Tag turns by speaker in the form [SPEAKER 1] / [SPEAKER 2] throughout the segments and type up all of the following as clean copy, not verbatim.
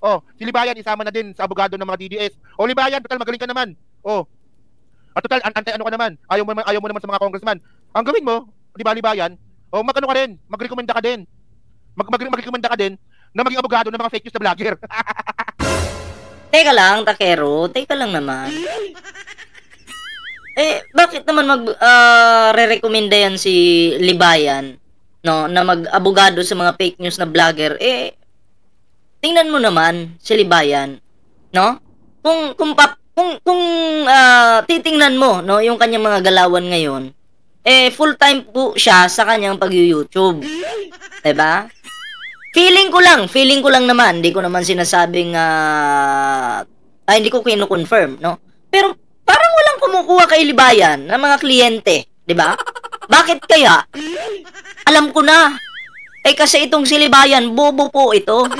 [SPEAKER 1] Oh, si Libayan isama na din sa abogado ng mga DDS. O Libayan, total magaling ka naman. Oh. At total ano ka naman? Ayaw mo naman sa mga congressman. Ang gawin mo, di ba Libayan? O magano ka rin, magrekomenda ka din. Magrekomenda ka din na maging abogado ng mga fake news na vlogger.
[SPEAKER 2] Teka lang, Takero. Teka lang naman. Bakit naman re-recommenda yan si Libayan, no, na mag-abogado sa mga fake news na vlogger? Tingnan mo naman si Libayan, no? Kung titingnan mo, no, yung kanyang mga galawan ngayon, full-time po siya sa kanyang pag-YouTube. 'Di ba? Feeling ko lang naman, hindi ko naman sinasabing hindi ko kino-confirm, no? Pero parang walang kumukuha kay Libayan ng mga kliyente, 'di ba? Bakit kaya? Alam ko na. Kasi itong si Libayan, bobo po ito.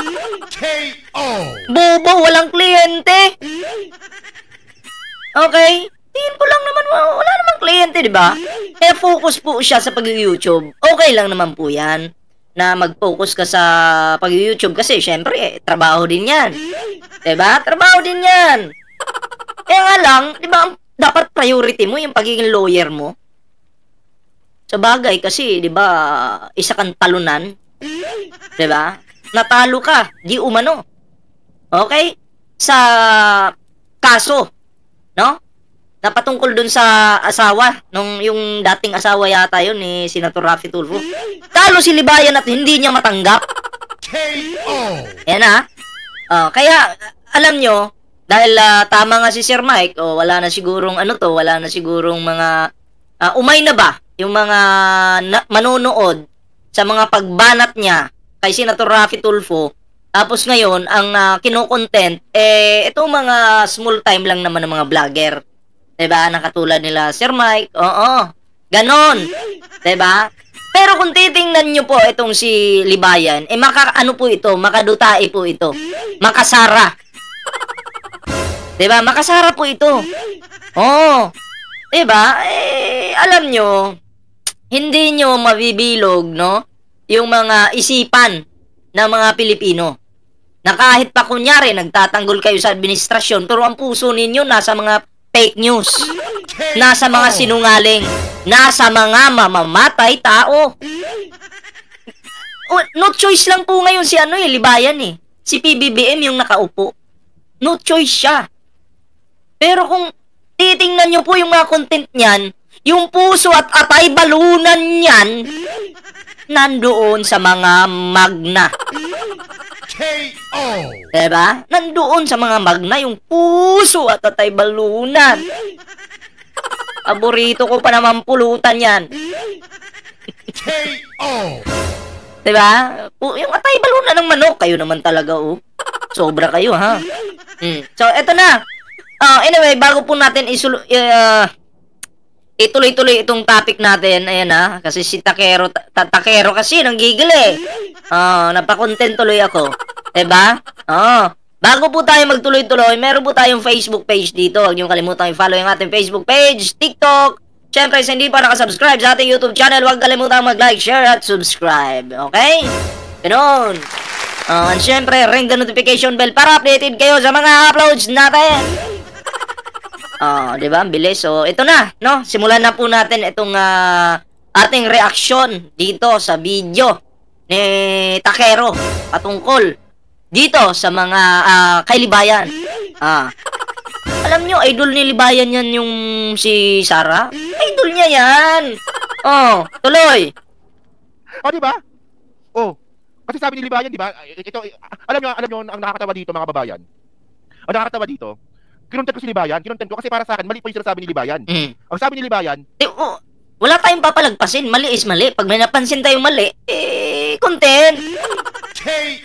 [SPEAKER 2] Bobo, walang kliyente. Okay? Tingin ko lang naman, wala namang kliyente, di ba? Kaya focus po siya sa pag-YouTube. Okay lang naman po yan na mag-focus ka sa pag-YouTube kasi syempre, trabaho din yan. Di ba? Trabaho din yan. Kaya nga lang, di ba, dapat priority mo yung pagiging lawyer mo. Sa bagay kasi, di ba, isa kang talunan. Di ba? Natalo ka, di umano. Okay? Sa kaso, no? Napatungkol dun sa asawa, yung dating asawa yata yun ni Senator Raffy Tulfo. Talo si Libayan at hindi niya matanggap. Yan ha. Kaya, alam nyo, dahil tama nga si Sir Mike, wala na sigurong wala na sigurong mga, umay na ba? Yung mga manonood sa mga pagbanat niya kay Senator Raffy Tulfo. Tapos ngayon, ang kino-content, itong mga small time lang naman ng mga vlogger. Diba? Nakatulad nila Sir Mike. Oo. Ganon. Diba? Pero kung titingnan nyo po itong si Libayan, po ito, makadutai po ito. Makasara. Diba? Makasara po ito. Oo. Diba? Alam nyo, hindi nyo mabibilog, no? Yung mga isipan ng mga Pilipino. Na kahit pa kunyari, nagtatanggol kayo sa administrasyon, pero ang puso ninyo nasa mga fake news. Nasa mga sinungaling. Nasa mga mamamatay tao. No choice lang po ngayon si Libayan eh. Si PBBM yung nakaupo. No choice siya. Pero kung titingnan nyo po yung mga content niyan, yung puso at atay balunan niyan, nandoon sa mga magna. Diba? Nandoon sa mga magna yung puso at atay balunan. Paborito ko pa naman pulutan yan. Diba? Yung atay balunan ng manok, kayo naman talaga sobra kayo ha. So eto na. Anyway, bago po natin ituloy-tuloy itong topic natin. Ayan ha. Kasi si Takero kasi nanggigil eh. Napakontent tuloy ako. Diba? Bago po tayo magtuloy-tuloy, meron po tayong Facebook page dito. Huwag niyong kalimutan i-follow yung ating Facebook page, TikTok. Siyempre, sa hindi pa nakasubscribe sa ating YouTube channel, huwag kalimutan mag-like, share, at subscribe. Okay? Ganun. And siyempre, ring the notification bell para updated kayo sa mga uploads natin. Diba? Ang bilis. So, ito na, no? Simulan na po natin itong ating reaksyon dito sa video ni Takero patungkol dito sa mga kay Libayan. Alam nyo, idol ni Libayan yan yung si Sara. Idol niya yan. Tuloy.
[SPEAKER 1] Diba? Kasi sabi ni Libayan, diba? Ito, alam nyo, ang nakakatawa dito, mga babayan. Ang nakakatawa dito, kinontent ko si Libayan, kinontent ko kasi para sa akin, mali po yung sinasabi ni Libayan. Ang sabi ni Libayan,
[SPEAKER 2] wala tayong papalagpasin. Mali is mali. Pag may napansin tayong mali, content.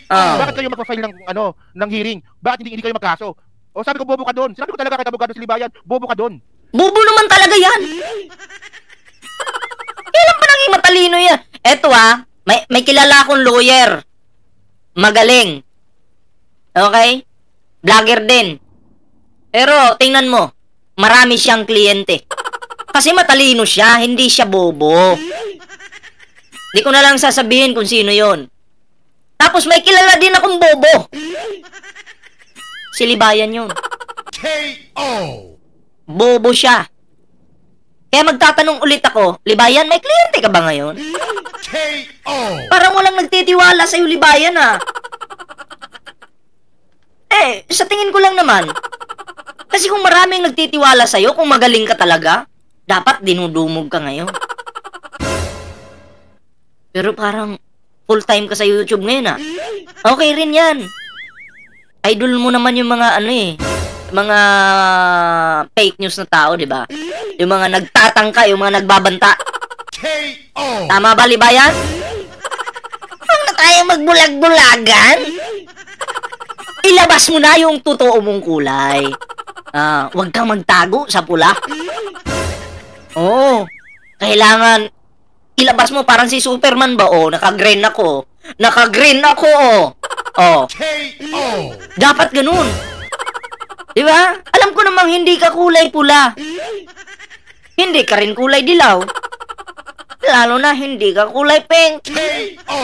[SPEAKER 1] Bakit kayo magpa-file ng hearing? Bakit hindi kayo magkaso? Sabi ko, bobo ka doon. Sinabi ko talaga kahit abogado si Libayan, bobo ka doon.
[SPEAKER 2] Bobo naman talaga yan. Kailan pa naging matalino yan? Eto may kilala akong lawyer. Magaling. Okay? Vlogger din. Pero, tingnan mo, marami siyang kliyente. Kasi matalino siya, hindi siya bobo. Di ko na lang sasabihin kung sino yon. Tapos may kilala din akong bobo. Si Libayan yun.
[SPEAKER 3] KO!
[SPEAKER 2] Bobo siya. Kaya magtatanong ulit ako, Libayan, may kliyente ka ba ngayon?
[SPEAKER 3] KO!
[SPEAKER 2] Parang walang nagtitiwala sa'yo, Libayan, ah. Sa tingin ko lang naman. Kasi kung maraming nagtitiwala sa'yo, kung magaling ka talaga, dapat dinudumog ka ngayon. Pero parang full-time ka sa YouTube ngayon, ah. Okay rin yan. Idol mo naman yung mga mga fake news na tao, di ba? Yung mga nagtatangka, yung mga nagbabanta.
[SPEAKER 3] KO!
[SPEAKER 2] Tama ba, Libayan? Huwag na tayo magbulag-bulagan. Ilabas mo na yung totoo mong kulay. Huwag kang magtago sa pula. Oo. Kailangan ilabas mo parang si Superman ba? Naka-green ako. Naka-green ako, oh.
[SPEAKER 3] KO!
[SPEAKER 2] Dapat ganun. Di ba? Alam ko namang hindi ka kulay pula. Hindi ka rin kulay dilaw. Lalo na hindi ka kulay pink.
[SPEAKER 3] KO!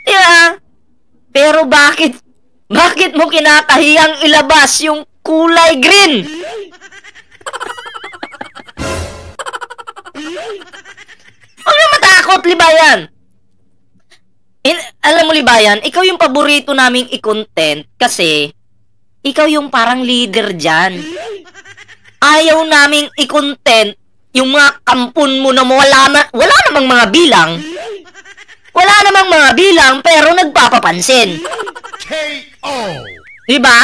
[SPEAKER 2] Di ba? Pero bakit mo kinakahiyang ilabas yung kulay green? Huwag na matakot, Libayan. Alam mo, Libayan, ikaw yung paborito naming i-content kasi ikaw yung parang leader dyan. Ayaw naming i-content yung mga kampon mo na wala namang mga bilang. Wala namang mga bilang pero nagpapapansin.
[SPEAKER 3] KO!
[SPEAKER 2] Diba?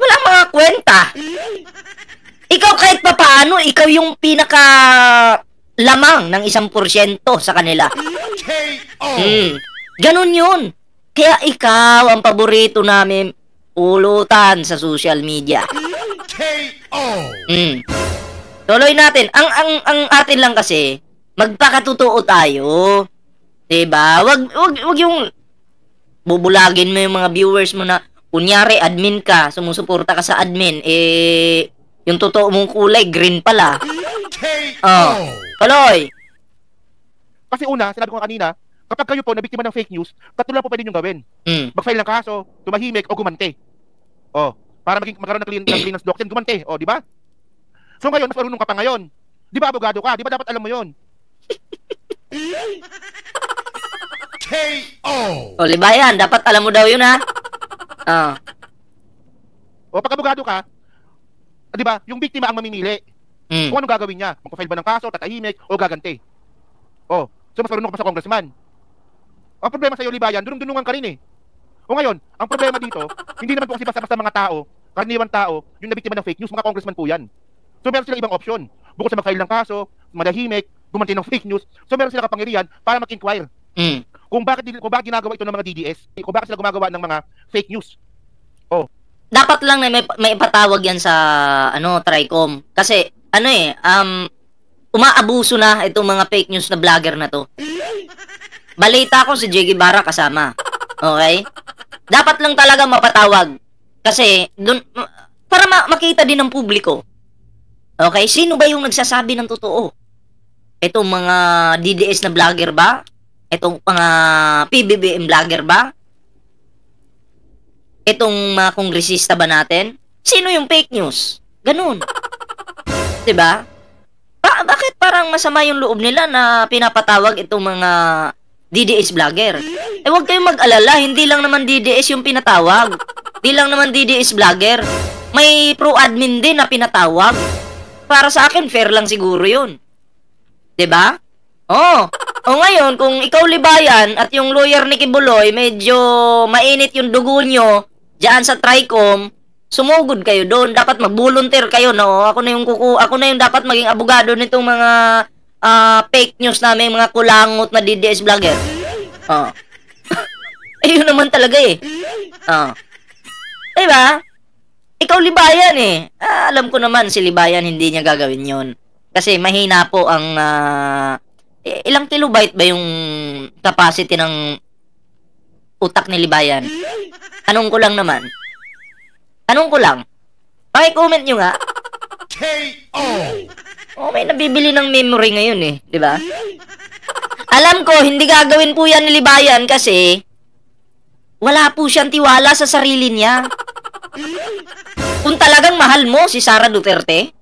[SPEAKER 2] Walang mga kwenta. Ikaw kahit papaano, ikaw yung pinaka lamang ng 1% sa kanila.
[SPEAKER 3] KO!
[SPEAKER 2] Ganun yun. Kaya ikaw ang paborito namin pulutan sa social media.
[SPEAKER 3] KO!
[SPEAKER 2] Tuloy natin. Ang atin lang kasi, magpakatotoo tayo. Diba? Wag yung bubulagin mo yung mga viewers mo na kunyari admin ka, sumusuporta ka sa admin, yung totoo mong kulay green pala.
[SPEAKER 3] KO!
[SPEAKER 2] Tuloy.
[SPEAKER 1] Kasi una, sinabi ko kanina, kapag kayo po nabiktima ng fake news, tatlo lang po pwede nyo gawin. Mag-file ng kaso, tumahimik, o gumante. Para magkaroon ng clearance doctrine, gumante. Di ba? So ngayon, mas marunong ka pa ngayon. Di ba abogado ka? Di ba dapat alam mo yon?
[SPEAKER 3] KO!
[SPEAKER 2] Libayan, dapat alam mo daw yun, ha?
[SPEAKER 1] Pag abogado ka, di ba, yung biktima ang mamimili. Kung anong gagawin niya. Magpa-file ba ng kaso, tatahimik, o gagante. So mas marunong ka pa sa congressman. Ang problema sa iyo, Libayan, dunung-dunungan ka rin eh. Ngayon, ang problema dito, hindi naman po kasi basta-basta mga tao, karaniwang tao, yung nabiktima ng fake news, mga congressman po yan. So meron silang ibang option. Bukod sa mag-file ng kaso, manahimik, gumanti ng fake news, so meron silang kapangyarihan para mag-inquire. Kung bakit ginagawa ito ng mga DDS, kung bakit sila gumagawa ng mga fake news.
[SPEAKER 2] Dapat lang na may ipatawag yan sa Tricom. Kasi umaabuso na itong mga fake news na vlogger na to. Balita ko si Jiggy Barra kasama. Okay? Dapat lang talaga mapatawag. Kasi dun para makita din ng publiko. Okay, sino ba yung nagsasabi ng totoo? Itong mga DDS na vlogger ba? Itong mga PBBM vlogger ba? Itong mga kongresista ba natin? Sino yung fake news? Ganun. 'Di ba? Bakit parang masama yung loob nila na pinapatawag itong mga DDS vlogger? Huwag kayong mag-alala, hindi lang naman DDS yung pinatawag. Hindi lang naman DDS vlogger. May pro-admin din na pinatawag. Para sa akin, fair lang siguro yun. 'Di ba? Ngayon, kung ikaw, Libayan, at yung lawyer ni Kibuloy, medyo mainit yung dugo nyo diyan sa Tricom, sumugod kayo doon. Dapat mag-volunteer kayo, no? Ako na yung dapat maging abogado nitong mga fake news namin, mga kulangot na DDS vlogger. Ayun naman talaga eh. Diba? Ikaw, Libayan eh. Alam ko naman si Libayan hindi niya gagawin yon. Kasi mahina po ang ilang kilobyte ba yung capacity ng utak ni Libayan? Tanong ko lang naman. Paki-comment nyo nga.
[SPEAKER 3] KO!
[SPEAKER 2] May nabibili ng memory ngayon eh, di ba? Alam ko, hindi gagawin po yan ni Libayan kasi wala po siyang tiwala sa sarili niya. Kung talagang mahal mo si Sara Duterte,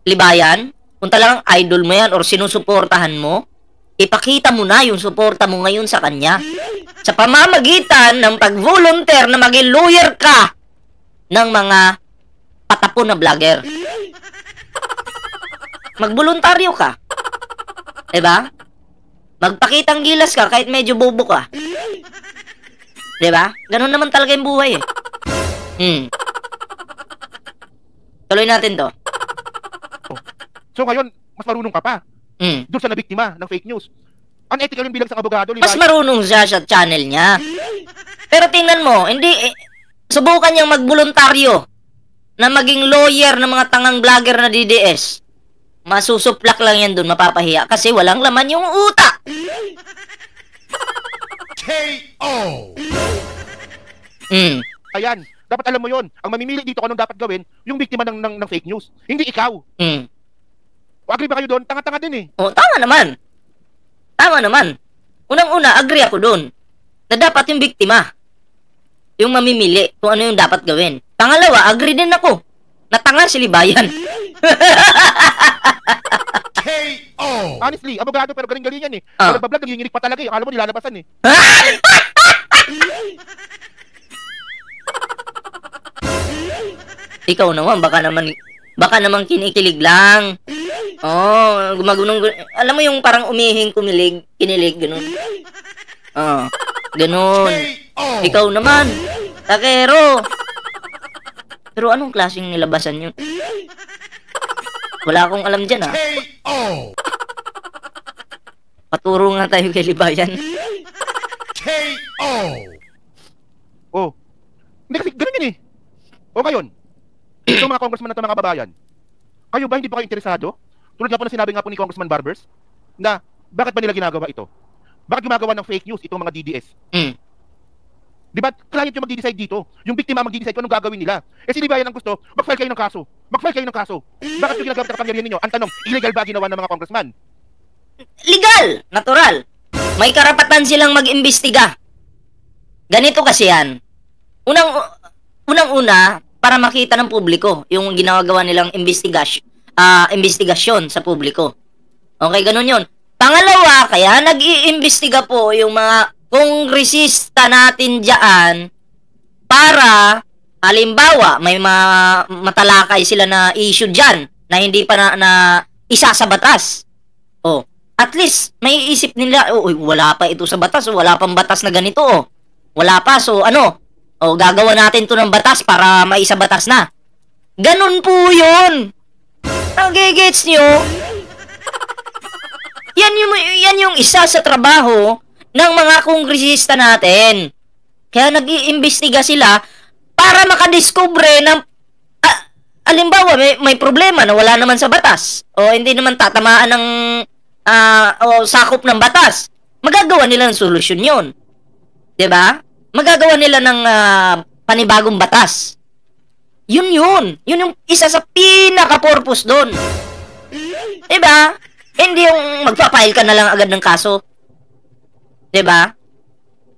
[SPEAKER 2] Libayan, kung talagang idol mo yan or sinusuportahan mo, ipakita mo na yung suporta mo ngayon sa kanya. Sa pamamagitan ng pag-volunteer na maging lawyer ka ng mga patapon na vlogger. Magboluntaryo ka. Diba? Magpakitang gilas ka kahit medyo bobo ka. Diba? Ganun naman talaga yung buhay eh. Tuloy natin to.
[SPEAKER 1] So ngayon, mas marunong ka pa. Doon sa nabiktima ng fake news. Unethical yung bilang sa abogado,
[SPEAKER 2] Mas marunong siya sa channel niya. Pero tingnan mo, hindi subukan niyang magboluntaryo na maging lawyer ng mga tangang vlogger na DDS. Masusuplak lang yan doon, mapapahiya kasi walang laman yung utak.
[SPEAKER 3] KO.
[SPEAKER 1] Ayan, dapat alam mo yon. Ang mamimili dito kung anong dapat gawin, yung biktima ng fake news. Hindi ikaw. O agree ba kayo doon? Tanga-tanga din eh.
[SPEAKER 2] Oh, tama naman. Tama naman. Unang-una, agree ako doon na dapat yung biktima yung mamimili kung ano yung dapat gawin. Pangalawa, agree din ako na tanga si Libayan.
[SPEAKER 3] KO.
[SPEAKER 1] Honestly, abogado pero galing-galing yan eh. Pero nagbablog, nanginginig pa talaga eh. Akala mo nilalabasan eh.
[SPEAKER 2] Ikaw naman, baka naman kinikilig lang. Oh, gumagunong. Alam mo yung parang umihing kinilig, ganun. Oh, ganun.
[SPEAKER 3] KO.
[SPEAKER 2] Ikaw naman, takero. Pero anong klaseng nilabasan yun? Wala akong alam dyan, ha?
[SPEAKER 3] KO.
[SPEAKER 2] Paturo nga tayo kay Libayan.
[SPEAKER 3] KO.
[SPEAKER 1] Oh. Hindi kasi ganun yun eh. O ngayon, ito mga congressman at mga kababayan, kayo ba hindi pa kayo interesado? Tulad nga po na sinabi nga po ni Congressman Barbers, na bakit ba nila ginagawa ito? Bakit gumagawa ng fake news itong mga DDS? Di ba, client yung magdi-decide dito. Yung biktima ang magdi-decide kung anong gagawin nila. Eh si Libayan ang gusto, mag-file kayo ng kaso. Mag-file kayo ng kaso. Bakit yung ginagamit ang kapangyarihan ninyo? Ang tanong, illegal ba ginawa ng mga congressman?
[SPEAKER 2] Legal! Natural! May karapatan silang mag-imbestiga. Ganito kasi yan. Unang-una, para makita ng publiko yung ginagawa nilang investigasyon sa publiko. Okay, ganun yun. Pangalawa, kaya nag-iimbestiga po yung mga kongresista natin dyan para, halimbawa, may matalakay sila na issue dyan na hindi pa na isa sa batas. Oh, at least, may isip nila, oh, wala pa ito sa batas, wala pang batas na ganito, oh. Wala pa, so ano? O, gagawa natin to ng batas para maisa batas na. Ganun po yun. Nagigets nyo? Yan yung isa sa trabaho ng mga kongresista natin. Kaya nag-iimbestiga sila para makadiskubre ng alimbawa, may problema na wala naman sa batas. O hindi naman tatamaan ng o sakop ng batas. Magagawa nila ng solusyon yun. 'Di ba? Magagawa nila ng panibagong batas. Yun yung isa sa pinaka-purpose doon. Diba? Hindi yung magpa-file ka na lang agad ng kaso. Diba?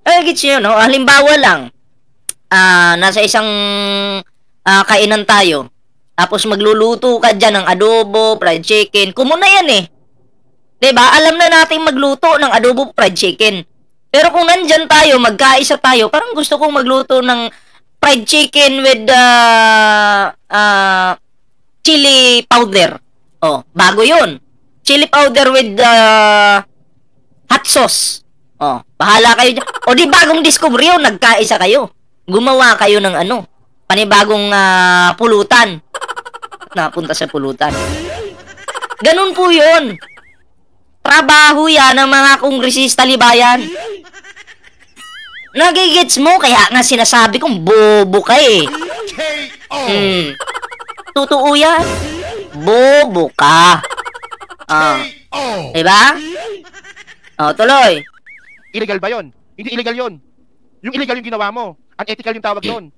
[SPEAKER 2] Gets nyo, no? Halimbawa lang, nasa isang kainan tayo, tapos magluluto ka dyan ng adobo, fried chicken, common na yan eh. Diba? Alam na natin magluto ng adobo, fried chicken. Pero kung nandyan tayo, magkaisa tayo, parang gusto kong magluto ng fried chicken with chili powder. Oh, bago yun. Chili powder with hot sauce. Oh, bahala kayo dyan. O di bagong discovery yun, nagkaisa kayo. Gumawa kayo ng panibagong pulutan. Napunta sa pulutan. Ganun po yun. Trabaho yan ng mga kongresista, Libayan. Nagigits mo, kaya nga sinasabi kong bobo ka eh.
[SPEAKER 3] KO.
[SPEAKER 2] Totoo yan. Bobo ka.
[SPEAKER 3] KO.
[SPEAKER 2] Diba? Tuloy.
[SPEAKER 1] Illegal ba yon? Hindi illegal yon. Yung illegal yung ginawa mo. Unethical yung tawag doon.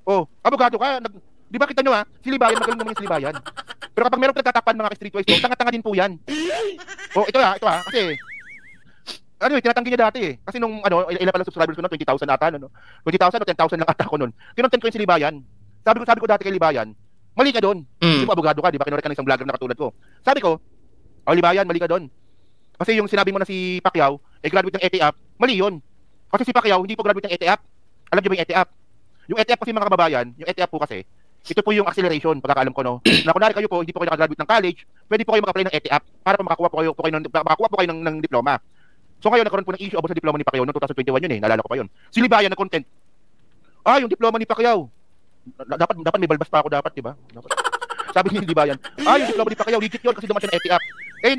[SPEAKER 1] Oh, abogado ka. Di ba kita nyo si Libayan, magaling naman yung si Libayan. Pero kapag meron pinagtatapan mga streetwise doon, tanga-tanga din po yan. Oh, ito kasi Anyway, tinatanggi niya dati eh. Kasi nung ilan pa lang subscribers ko noon, 20,000 ata no. 20,000 o 10,000 lang ata ako noon. Kinontent ko yung si Libayan. Sabi ko dati kay Libayan, mali ka doon. Kasi mo abogado ka, di ba? Kinuha ka ng isang vlogger na katulad ko. Sabi ko, Libayan, mali ka doon. Kasi yung sinabi mo na si Pacquiao, graduate ng ETAP, mali yun. Kasi si Pacquiao, hindi po graduate ng ETAP. Alam niyo ba yung ETAP? Yung ETAP kasi mga kababayan, yung ETAP po kasi, ito po yung acceleration, pagkakaalam ko, no? Na kunwari kayo po, hindi po kayo nakagraduate ng college, pwede po kayo mag-apply ng ETAP para makakuha po kayo ng diploma. So ngayon, nagkaroon po ng issue about sa diploma ni Pacquiao noong 2021 yun eh, naalala ko pa yun. Si Libayan na content. Yung diploma ni Pacquiao. Dapat may balbas pa ako dapat, di ba? Sabi ni Libayan, yung diploma ni Pacquiao, legit yun kasi dumaan siya ng ETAP.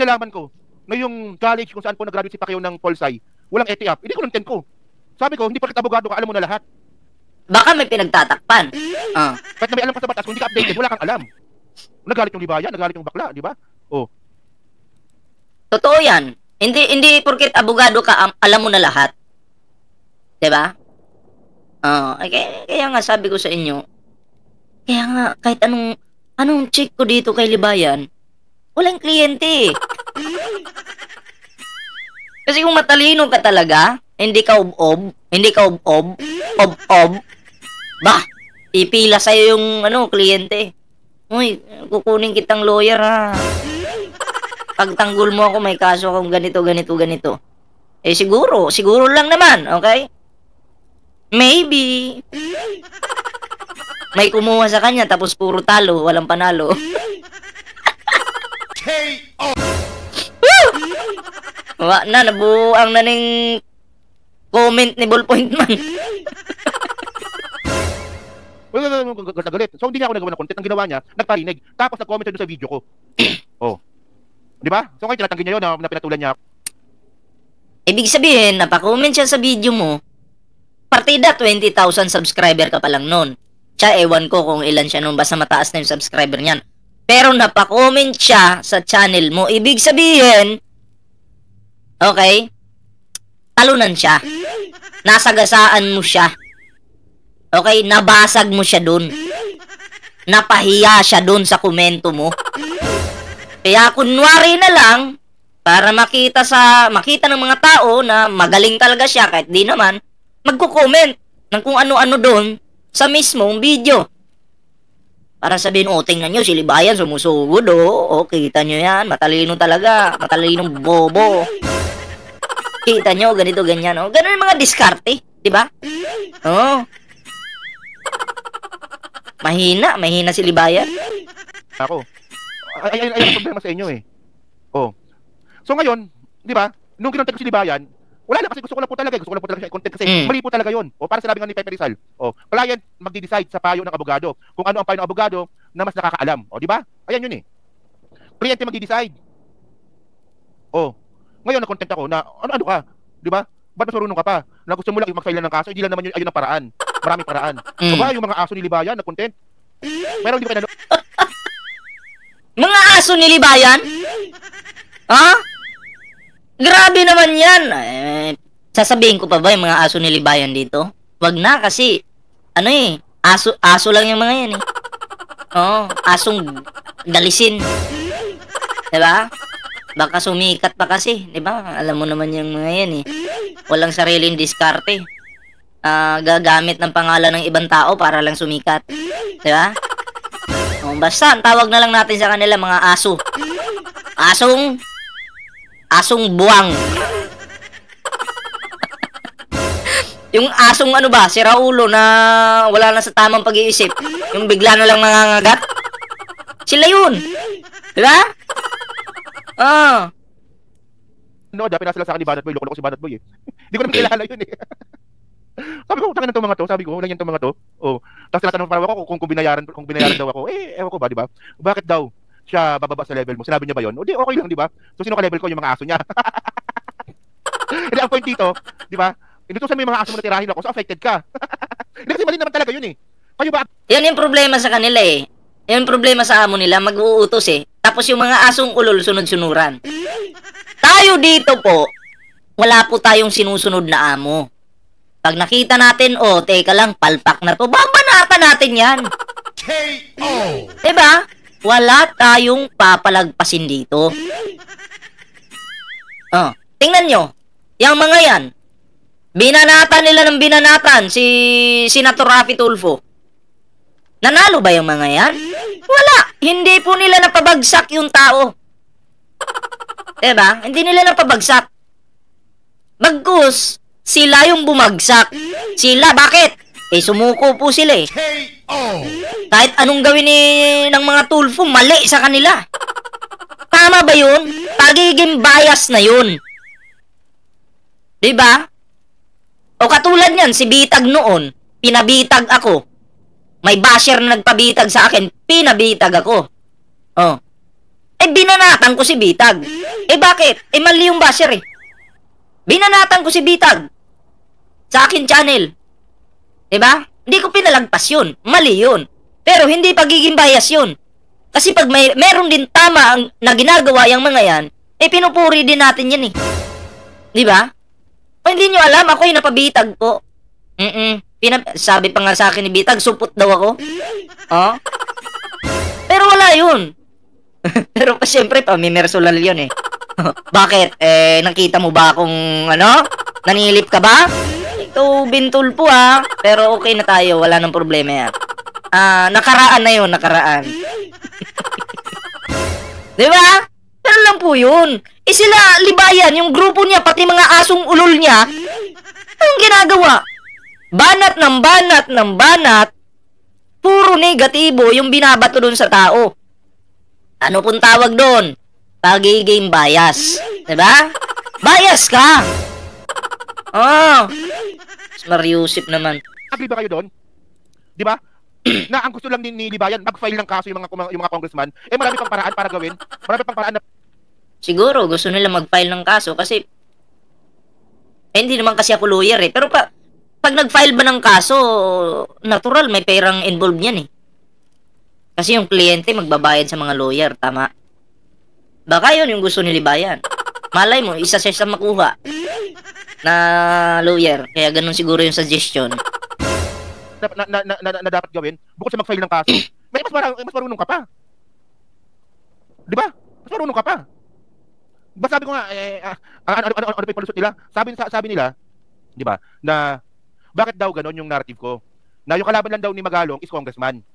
[SPEAKER 1] Nalaman ko, ngayong college kung saan po nag-graduate si Pacquiao ng Polsai, walang ETAP. Hindi ko content ko. Sabi ko, hindi pa kita abogado ka, alam mo na lahat.
[SPEAKER 2] Baka may pinagtatakpan.
[SPEAKER 1] Kahit na may alam ka sa batas, kung hindi ka updated, wala kang alam. Nagalit yung Libayan, nagalit yung bakla, di ba?
[SPEAKER 2] Totoo yan. Hindi porket abogado ka, alam mo na lahat. 'Di ba? Kaya nga sabi ko sa inyo, kaya nga kahit anong check ko dito kay Libayan, walang kliyente. Kasi kung matalino ka talaga, hindi ka ob-ob, bah, pipila sa'yo yung kliyente. Uy, kukunin kitang lawyer ha. Pagtanggol mo ako, may kaso akong ganito. Siguro lang naman, okay? Maybe. May kumuha sa kanya, tapos puro talo, walang panalo.
[SPEAKER 3] KO.
[SPEAKER 2] Nabuang na ning comment ni Ballpoint Man.
[SPEAKER 1] Galit. So hindi niya ako nagawa ng content. Ang ginawa niya, nagparinig. Tapos nag-comment doon sa video ko. Di ba? So ngayon tinatanggi niya yun na pinatulan niya.
[SPEAKER 2] Ibig sabihin, napakomment siya sa video mo, partida 20,000 subscriber ka pa lang nun. Siya, ewan ko kung ilan siya nun, basta mataas na yung subscriber niyan. Pero napakomment siya sa channel mo, ibig sabihin, okay, talunan siya. Nasagasaan mo siya. Okay, nabasag mo siya dun. Napahiya siya dun sa komento mo. Kaya kunwari na lang, para makita ng mga tao na magaling talaga siya, kahit di naman, magko-comment ng kung ano-ano doon sa mismong video. Para sabihin, tingnan nyo, si Libayan sumusugod, kita nyo yan, matalino talaga, matalinong bobo. Kita nyo, ganito, ganyan, ganun yung mga diskarte, di ba? Mahina si Libayan.
[SPEAKER 1] Ako. Ay ang problema sa inyo eh. So ngayon, di ba? Nung kinontent ko si Libayan, wala na kasi gusto ko lang po talaga siya i-content kasi mali po talaga yun. Para sinabi nga ni Pepe Rizal, client magdi-decide sa payo ng abogado kung ano ang payo ng abogado na mas nakakaalam. Di ba? Ayan yun eh. Kliyente magdi-decide. Ngayon na-content ako na ano ka? Di ba? Ba't masurunong ka pa? Na gusto mo lang mag-file ng kaso, hindi lang naman ayun ang paraan. Maraming paraan. So ba yung mga aso ni Libayan na content? Pero hindi ko na
[SPEAKER 2] mga aso ni Libayan? Grabe naman yan. Sasabihin ko pa ba yung mga aso ni Libayan dito? Wag na kasi, aso lang yung mga yan eh. Asong dalisin. Diba? Baka sumikat pa kasi, diba? Alam mo naman yung mga yan eh. Walang sariling diskarte. Gagamit ng pangalan ng ibang tao para lang sumikat. Diba? Basta, ang tawag na lang natin sa kanila mga aso. Asong buwang. Yung asong si Raulo na wala na sa tamang pag-iisip. Yung bigla na lang nangangagat. Sila yun. Diba?
[SPEAKER 1] Dapin na sila sa akin ni Banat Boy. Loko-loko si Banat Boy eh. Hindi ko naman kilala yun eh. Sabi ko, tangin na itong mga to. Sabi ko, wala yan itong mga to. Tapos tinatanong pa ako kung binayaran daw ako. Ewan ko ba, di ba? Bakit daw siya bababa sa level mo? Sinabi niya ba yun? Di, okay lang, di ba? So, sino ka-level ko? Yung mga aso niya. Hindi, ang point dito, di ba? Inutusan mo yung mga aso mo na tirahin ako, so affected ka. Hindi kasi mali naman talaga yun eh. Kayo ba?
[SPEAKER 2] Yan yung problema sa kanila eh. Yan yung problema sa amo nila, mag-uutos eh. Tapos yung mga asong ulol, sunod-sunuran. Tayo dito po, wala po tayong sinusunod na amo. Pag nakita natin, teka lang, palpak na to, babanatan natin yan.
[SPEAKER 3] KO.
[SPEAKER 2] Diba? Wala tayong papalagpasin dito. Tingnan nyo. Yang mga yan, binanatan nila ng binanatan si Senator Raffy Tulfo. Nanalo ba yung mga yan? Wala. Hindi po nila napabagsak yung tao. Diba? Hindi nila napabagsak. Bagkus, sila yung bumagsak. Sila, bakit? Eh, sumuko po sila eh.
[SPEAKER 3] KO.
[SPEAKER 2] Kahit anong gawin ng mga Tulfo, mali sa kanila. Tama ba yun? Pagiging bias na yun. Diba? O katulad yan, si Bitag noon, pinabitag ako. May basher na nagpabitag sa akin, pinabitag ako. Oh. Eh, binanatan ko si Bitag. Eh, bakit? Eh, mali yung basher eh. Binanatan ko si Bitag. Sa akin channel. Diba? Hindi ko pinalagpas yun. Mali yun. Pero hindi pagiging bias yun. Kasi pag meron din tama na ginagawa yung mga yan, eh, pinupuri din natin yan eh. Diba? O, hindi nyo alam, ako yung napabitag po. Sabi pa nga sa akin ni Bitag, supot daw ako. Oh? Pero wala yun. Pero pa siyempre, pamimersonal yun eh. Bakit? Eh, nakita mo ba akong, nanilip ka ba? Ito, bintol po ah. Pero okay na tayo, wala nang problema yan. Nakaraan na yun, nakaraan. Diba? Pero lang po yun. Eh sila, Libayan, yung grupo niya, pati mga asong ulol niya, anong ginagawa? Banat ng banat ng banat, puro negatibo yung binabato dun sa tao. Ano pong tawag dun? Pagiging bias. Diba? Bias ka! Oh. Mariusip naman.
[SPEAKER 1] Agree ba kayo doon? Di ba? Na ang gusto lang ni Libayan, mag-file ng kaso yung mga congressman, eh marami pang paraan para gawin. Marami pang paraan na...
[SPEAKER 2] Siguro, gusto nila mag-file ng kaso kasi hindi naman kasi ako lawyer eh. Pero pag nag-file ba ng kaso, natural, may perang involved yan eh. Kasi yung kliyente magbabayad sa mga lawyer, tama? Baka yun yung gusto ni Libayan. Malay mo, isa siya sa makuha na lawyer. Kaya ganun siguro yung suggestion.
[SPEAKER 1] Na dapat gawin, bukod sa mag-file ng kaso, may mas marunong ka pa. Di ba? Mas marunong ka pa. Ba sabi ko nga, ano pa yung palusot nila? Sabi nila, di ba, na bakit daw ganon yung narrative ko? Na yung kalaban lang daw ni Magalong is congressman.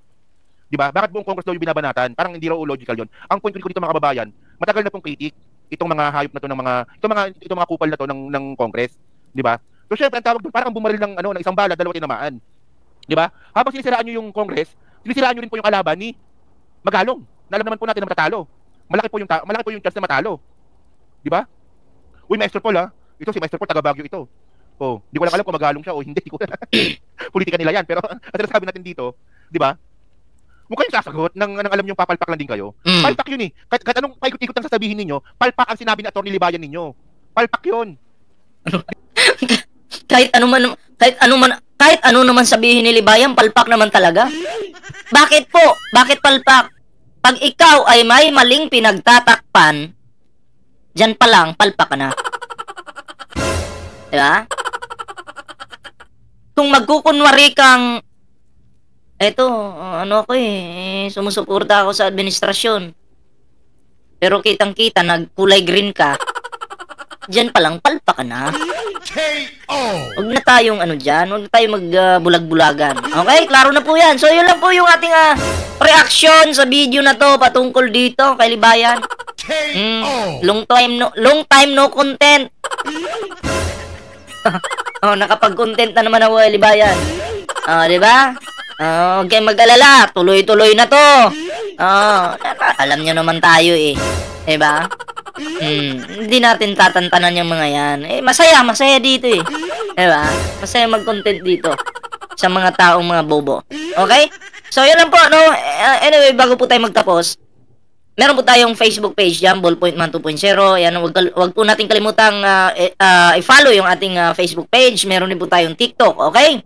[SPEAKER 1] Di ba? Bakit buong congress daw yung binabanatan? Parang hindi raw logical yun. Ang point ko dito mga kababayan, matagal na pong kritik itong mga hayop na to ng itong mga kupal na to ng congress, di ba? So syempre ang tawag doon parang bumaril ng isang bala, dalawa tinamaan. Di ba? Habang sinisiraan niyo yung congress, sinisiraan niyo rin po yung kalaban ni Magalong. Na alam naman po natin na matatalo. Malaki po yung chance na matalo. Di ba? Uy, Maestro Paul ha. Ito si Maestro Paul, taga Baguio ito. Oh, di ko lang alam kung Magalong siya o hindi. Politika nila yan. Pero ang sinasabi natin dito, di ba? Mukha yung sasagot nang alam yung papalpak lang din kayo. Palpak yun eh. Kahit anong paikot-ikot ang sasabihin ninyo, palpak ang sinabi ni Atty. Libayan ninyo. Palpak yun.
[SPEAKER 2] kahit ano naman sabihin ni Libayan, palpak naman talaga. Bakit po? Bakit palpak? Pag ikaw ay may maling pinagtatakpan, diyan pa lang, palpak ka na. Diba? Kung magkukunwari kang, eto, ako sumusuporta ako sa administrasyon. Pero kitang-kita, nagkulay green ka, diyan pa lang, palpak ka na.
[SPEAKER 3] KO.
[SPEAKER 2] Huwag na tayong dyan, huwag na tayong magbulag-bulagan. Okay, klaro na po yan. So, yun lang po yung ating reaction sa video na to patungkol dito kay Libayan. Long time no content. Nakapag-content na naman ako kay Libayan. Di ba? Huwag kayong mag-alala, tuloy-tuloy na to. Alam nyo naman tayo eh. Di ba? Hindi natin tatantanan yung mga yan. Masaya dito eh. Diba? Masaya mag-content dito sa mga taong mga bobo. Okay? So, yun lang po, anyway, bago po tayo magtapos, meron po tayong Facebook page dyan, Ballpoint Man 2.0. Yan, wag po natin kalimutang i-follow yung ating Facebook page. Meron din po tayong TikTok, okay?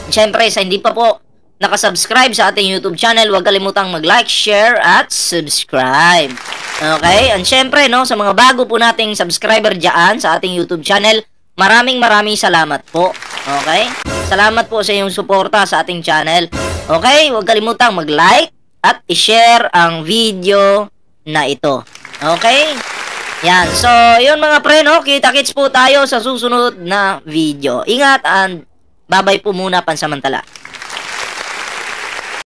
[SPEAKER 2] Siyempre, sa hindi pa po nakasubscribe sa ating YouTube channel, huwag kalimutang mag-like, share, at subscribe. Okay? And syempre, sa mga bago po nating subscriber dyan sa ating YouTube channel, maraming salamat po. Okay? Salamat po sa iyong suporta sa ating channel. Okay? Huwag kalimutang mag-like at i-share ang video na ito. Okay? Yan. So, yun mga pre, no? Kita-kits po tayo sa susunod na video. Ingat and bye-bye po muna pansamantala.